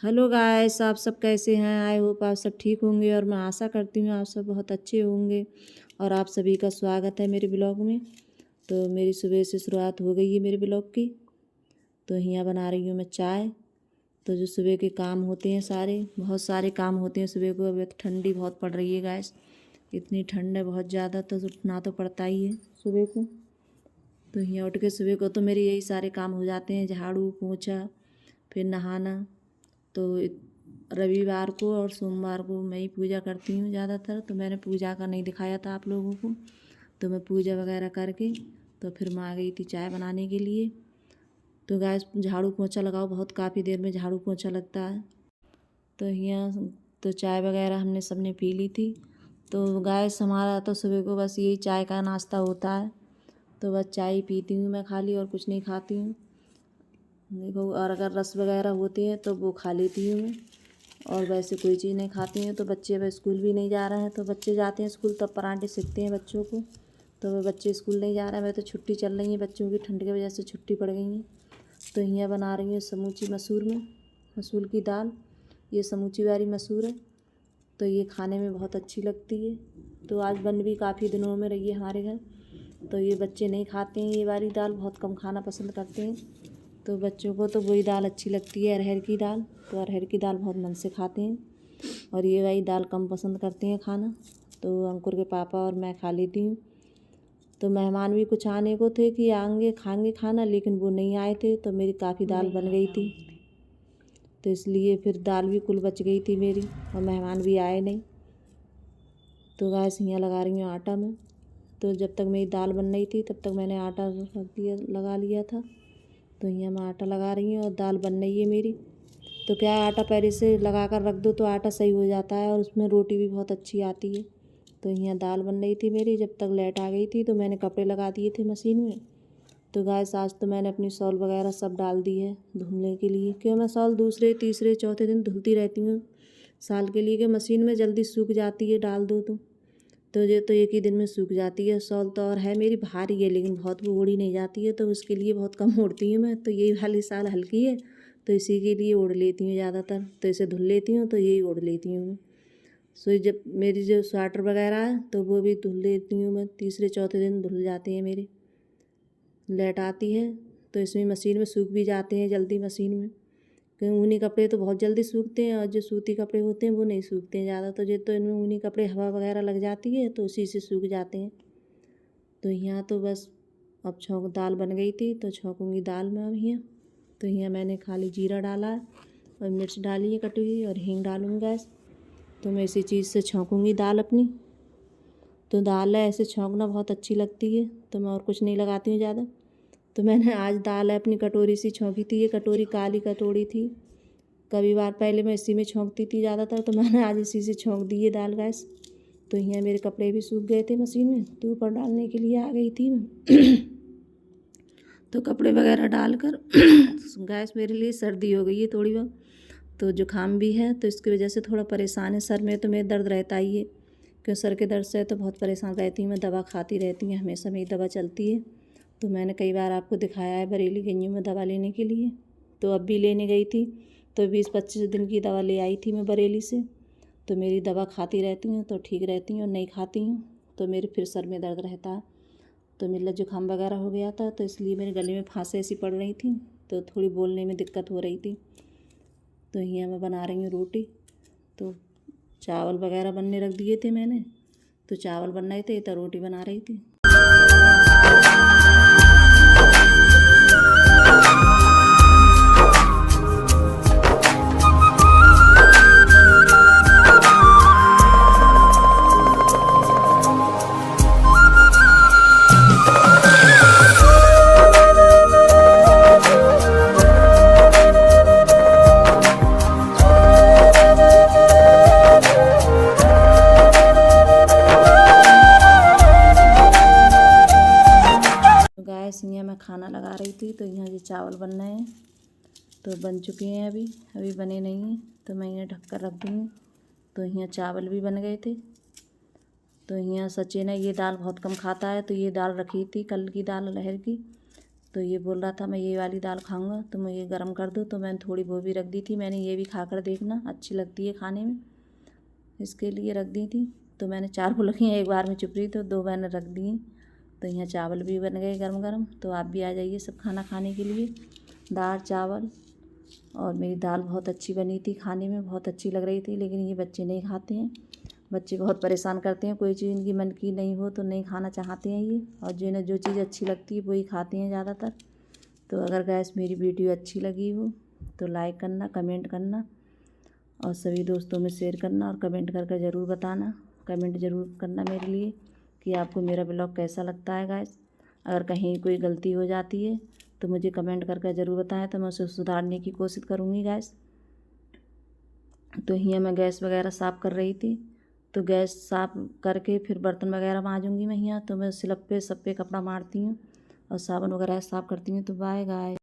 Hello guys, आप सब कैसे हैं। आई होप आप सब ठीक होंगे और मैं आशा करती हूँ आप सब बहुत अच्छे होंगे। और आप सभी का स्वागत है मेरे ब्लॉग में। तो मेरी सुबह से शुरुआत हो गई है मेरे ब्लॉग की। तो यहाँ बना रही हूँ मैं चाय। तो जो सुबह के काम होते हैं बहुत सारे काम होते हैं सुबह को। अभी ठंडी बहुत पड़ रही है गाइस, इतनी ठंड है बहुत ज़्यादा, तो उठना तो पड़ता ही है सुबह को। तो यहाँ उठ के सुबह को तो मेरे यही सारे काम हो जाते हैं, झाड़ू पोछा फिर नहाना। तो रविवार को और सोमवार को मैं ही पूजा करती हूँ ज़्यादातर। तो मैंने पूजा का नहीं दिखाया था आप लोगों को। तो मैं पूजा वगैरह करके तो फिर मैं आ गई थी चाय बनाने के लिए। तो गैस झाड़ू पोछा लगाओ, बहुत काफ़ी देर में झाड़ू पोछा लगता है। तो यहाँ तो चाय वगैरह हमने सबने पी ली थी। तो गैस हमारा तो सुबह को बस यही चाय का नाश्ता होता है। तो बस चाय पीती हूँ मैं खाली, और कुछ नहीं खाती हूँ देखो। और अगर रस वगैरह होती है तो वो खा लेती हूँ मैं, और वैसे कोई चीज़ नहीं खाती हैं। तो बच्चे अब स्कूल भी नहीं जा रहे हैं, तो बच्चे जाते हैं स्कूल तब पराठे सीखते हैं बच्चों को। तो वे बच्चे स्कूल नहीं जा रहे हैं, मैं तो छुट्टी चल रही है बच्चों की, ठंड की वजह से छुट्टी पड़ गई है। तो यहाँ बना रही हूँ समूची मसूर की दाल। ये समूची वाली मसूर है, तो ये खाने में बहुत अच्छी लगती है। तो आज बन भी काफ़ी दिनों में रही है हमारे घर। तो ये बच्चे नहीं खाते हैं, ये वाली दाल बहुत कम खाना पसंद करते हैं। तो बच्चों को तो वही दाल अच्छी लगती है, अरहर की दाल। तो अरहर की दाल बहुत मन से खाते हैं, और ये वाली दाल कम पसंद करते हैं खाना। तो अंकुर के पापा और मैं खा लेती हूँ। तो मेहमान भी कुछ आने को थे कि आएंगे खाएंगे खाना, लेकिन वो नहीं आए थे। तो मेरी काफ़ी दाल बन गई थी, तो इसलिए फिर दाल भी कुल बच गई थी मेरी, और मेहमान भी आए नहीं। तो गैस यहाँ लगा रही हूँ आटा में। तो जब तक मेरी दाल बन रही थी तब तक मैंने आटा लगा लिया था। तो यहाँ मैं आटा लगा रही हूँ और दाल बन रही है मेरी। तो क्या है, आटा पहले से लगा कर रख दो तो आटा सही हो जाता है, और उसमें रोटी भी बहुत अच्छी आती है। तो यहाँ दाल बन रही थी मेरी, जब तक लाइट आ गई थी तो मैंने कपड़े लगा दिए थे मशीन में। तो गैस आज तो मैंने अपनी शॉल वगैरह सब डाल दी है धुलने के लिए, क्यों मैं शॉल दूसरे तीसरे चौथे दिन धुलती रहती हूँ साल के लिए, कि मशीन में जल्दी सूख जाती है डाल दो तो ये तो एक ही दिन में सूख जाती है शॉल। तो और है मेरी भारी है, लेकिन बहुत वो ओढ़ी नहीं जाती है, तो उसके लिए बहुत कम ओढ़ती हूँ मैं। तो यही वाली साल हल्की है, तो इसी के लिए ओढ़ लेती हूँ ज़्यादातर। तो इसे धुल लेती हूँ, तो यही ओढ़ लेती हूँ मैं। सो जब मेरी जो स्वेटर वगैरह है तो वो भी धुल लेती हूँ मैं, तीसरे चौथे दिन धुल जाते हैं मेरे। लाइट आती है तो इसमें मशीन में सूख भी जाते हैं जल्दी मशीन में, क्योंकि ऊनी कपड़े तो बहुत जल्दी सूखते हैं, और जो सूती कपड़े होते हैं वो नहीं सूखते हैं ज़्यादा। तो जो तो इनमें ऊनी कपड़े हवा वगैरह लग जाती है तो उसी से सूख जाते हैं। तो यहाँ तो बस अब दाल बन गई थी, तो छौंकूँगी दाल में अब यहाँ। तो यहाँ मैंने खाली जीरा डाला है और मिर्च डाली है कटी हुई, और हींग डालूँगी गैस। तो मैं इसी चीज़ से छौंकूँगी दाल अपनी। तो दाल है ऐसे छौंकना बहुत अच्छी लगती है, तो मैं और कुछ नहीं लगाती हूँ ज़्यादा। तो मैंने आज दाल है अपनी कटोरी से छौंकी थी, ये कटोरी काली कटोरी थी। कभी बार पहले मैं इसी में छौंकती थी ज़्यादातर, तो मैंने आज इसी से छौंक दी है दाल गैस। तो यहाँ मेरे कपड़े भी सूख गए थे मशीन में, तो ऊपर डालने के लिए आ गई थी मैं। तो कपड़े वगैरह डालकर गैस मेरे लिए सर्दी हो गई है थोड़ी बहुत, तो जुकाम भी है, तो इसकी वजह से थोड़ा परेशान है। सर में तो मेरे दर्द रहता ही है, क्योंकि सर के दर्द से तो बहुत परेशान रहती हूँ मैं। दवा खाती रहती हूँ, हमेशा मेरी दवा चलती है। तो मैंने कई बार आपको दिखाया है, बरेली गई हूँ मैं दवा लेने के लिए। तो अब भी लेने गई थी, तो 20-25 दिन की दवा ले आई थी मैं बरेली से। तो मेरी दवा खाती रहती हूँ तो ठीक रहती हूँ, और नहीं खाती हूँ तो मेरे फिर सर में दर्द रहता है। तो मेरा जुकाम वगैरह हो गया था, तो इसलिए मेरे गले में फांसे ऐसी पड़ रही थी, तो थोड़ी बोलने में दिक्कत हो रही थी। तो यहाँ मैं बना रही हूँ रोटी। तो चावल वगैरह बनने रख दिए थे मैंने, तो चावल बन रहे थे तो रोटी बना रही थी। गैस यहाँ मैं खाना लगा रही थी, तो यहाँ ये चावल बन रहे हैं, तो बन चुके हैं। अभी बने नहीं हैं, तो मैं इन्हें ढक कर रख दूँगी। तो यहाँ चावल भी बन गए थे। तो यहाँ सचिन है, ये दाल बहुत कम खाता है, तो ये दाल रखी थी कल की दाल अरहर की, तो ये बोल रहा था मैं ये वाली दाल खाऊंगा, तो मैं ये गर्म कर दो। तो मैंने थोड़ी वो भी रख दी थी, मैंने ये भी खा कर देखना, अच्छी लगती है खाने में, इसके लिए रख दी थी। तो मैंने 4 फुलकियाँ एक बार में चुप रही, तो 2 मैंने रख दी। तो यहाँ चावल भी बन गए गरम गरम। तो आप भी आ जाइए सब खाना खाने के लिए, दाल चावल। और मेरी दाल बहुत अच्छी बनी थी, खाने में बहुत अच्छी लग रही थी। लेकिन ये बच्चे नहीं खाते हैं, बच्चे बहुत परेशान करते हैं, कोई चीज़ इनकी मन की नहीं हो तो नहीं खाना चाहते हैं ये, और जिन्हें जो चीज़ अच्छी लगती है वही खाते हैं ज़्यादातर। तो अगर गैस मेरी वीडियो अच्छी लगी हो तो लाइक करना, कमेंट करना, और सभी दोस्तों में शेयर करना, और कमेंट करके ज़रूर बताना, कमेंट ज़रूर करना मेरे लिए कि आपको मेरा ब्लॉग कैसा लगता है गैस। अगर कहीं कोई गलती हो जाती है तो मुझे कमेंट करके ज़रूर बताएं, तो मैं उसे सुधारने की कोशिश करूँगी गैस। तो यहाँ मैं गैस वगैरह साफ़ कर रही थी, तो गैस साफ़ करके फिर बर्तन वगैरह मांजूंगी मैं यहाँ। तो मैं सिलप पे सब पे कपड़ा मारती हूँ और साबुन वगैरह साफ़ करती हूँ। तो बाय गाय।